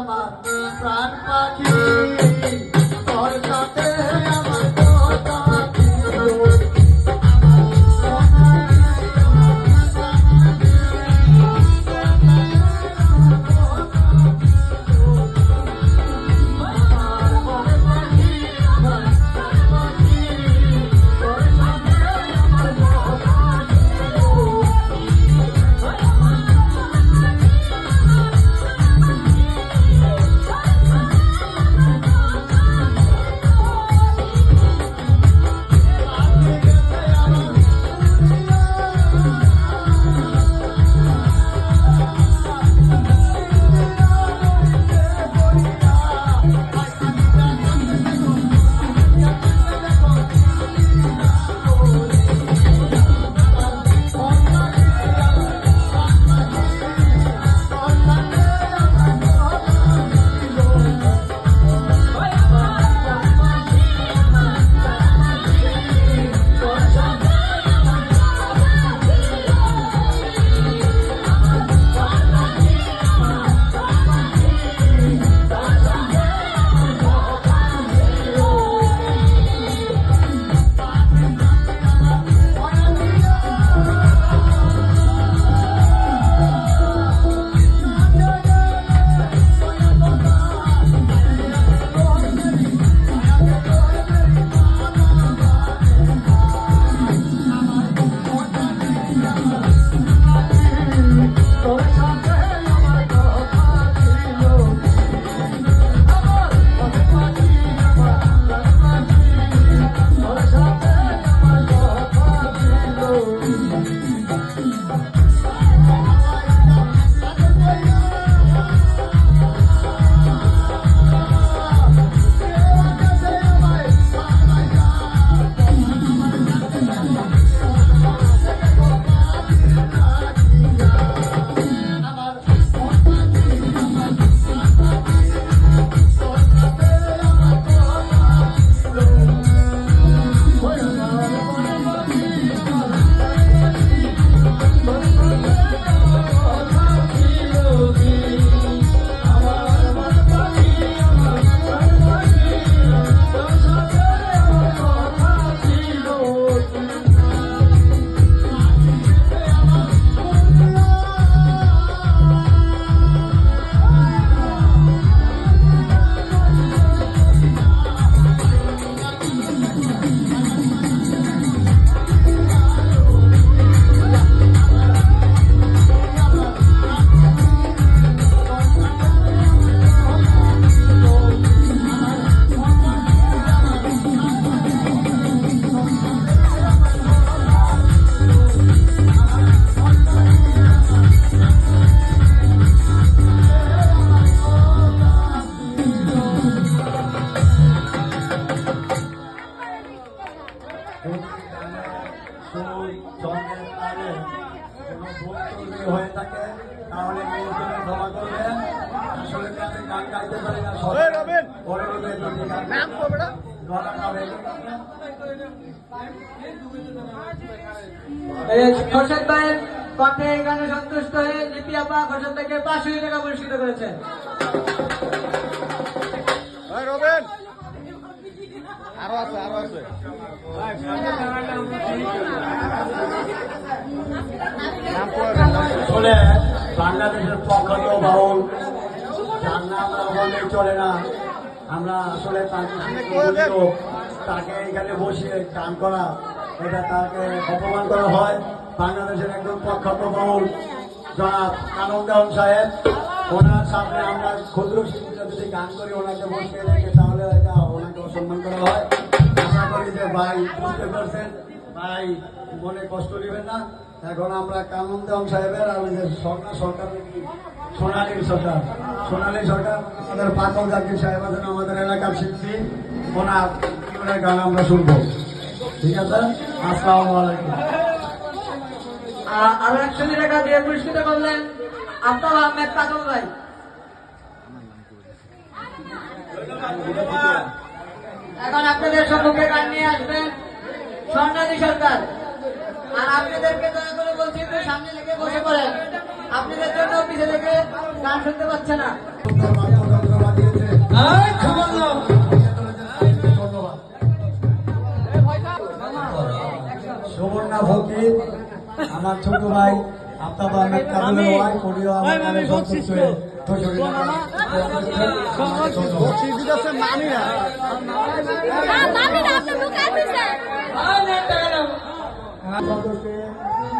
আমার প্রাণ পাখি তোর সাথে আমার কথা ছিল হয়ে থাকে তাহলে মেয়ের ক্ষমা করবেন। আসলে গান গাইতে পারি না, খোরশেদ ভাইয়ের কণ্ঠে গানে সন্তুষ্ট হয়ে লিপি আপা খোরশেদ ভাইকে 500 টাকা পুরস্কৃত করেছেন। আরো আছে আসলে বাংলাদেশের প্রখ্যাত বাউল যার নাম বললে চলে না। আমরা আসলে তাকে এখানে বসিয়ে গান করা, এটা তাকে অপমান করা হয়। বাংলাদেশের একজন প্রখ্যাত বাউল জনাব কানন দেওয়ান সাহেব, ওনার সামনে আমরা ক্ষুদ্র শিল্পীরা যদি গান করি ওনাকে বসিয়ে রেখে তাহলে এটা ওনাকে অসম্মান করা হয়। আশা করি যে ভাই বুঝতে পারছেন, ভাই মনে কষ্ট নেবেন না। এখন আমরা কানন দেওয়ান সাহেবের আর সরকার সোনালী সরকার আমাদের পাকল জাকির সাহেব আছেন, আমাদের এলাকার শিল্পী, ওনার গান আমরা শুনবো। ঠিক আছে, আসসালামু আলাইকুম। আরো 100 টাকা দিয়ে পুরস্কৃত করলেন আফতাব আহমেদ পাগল ভাই। এখন আপনাদের সম্মুখে গান নিয়ে আসবেন স্বর্ণালী সরকার। আর আপনাদেরকে দয়া করে বলছি একটু সামনে লেগে বসে পড়েন, আপনাদের জন্য পিছিয়ে থেকে গান শুনতে পাচ্ছে না। ধন্যবাদ। সুবর্ণা ফকির আমার ছোট ভাই আপনার অনেক কারণে হয় করিও আমার নামে সন্তুষ্ট হয়ে ধন্যবাদ। মামিরা মামিরা আপনার দোকান আছে সদস্যকে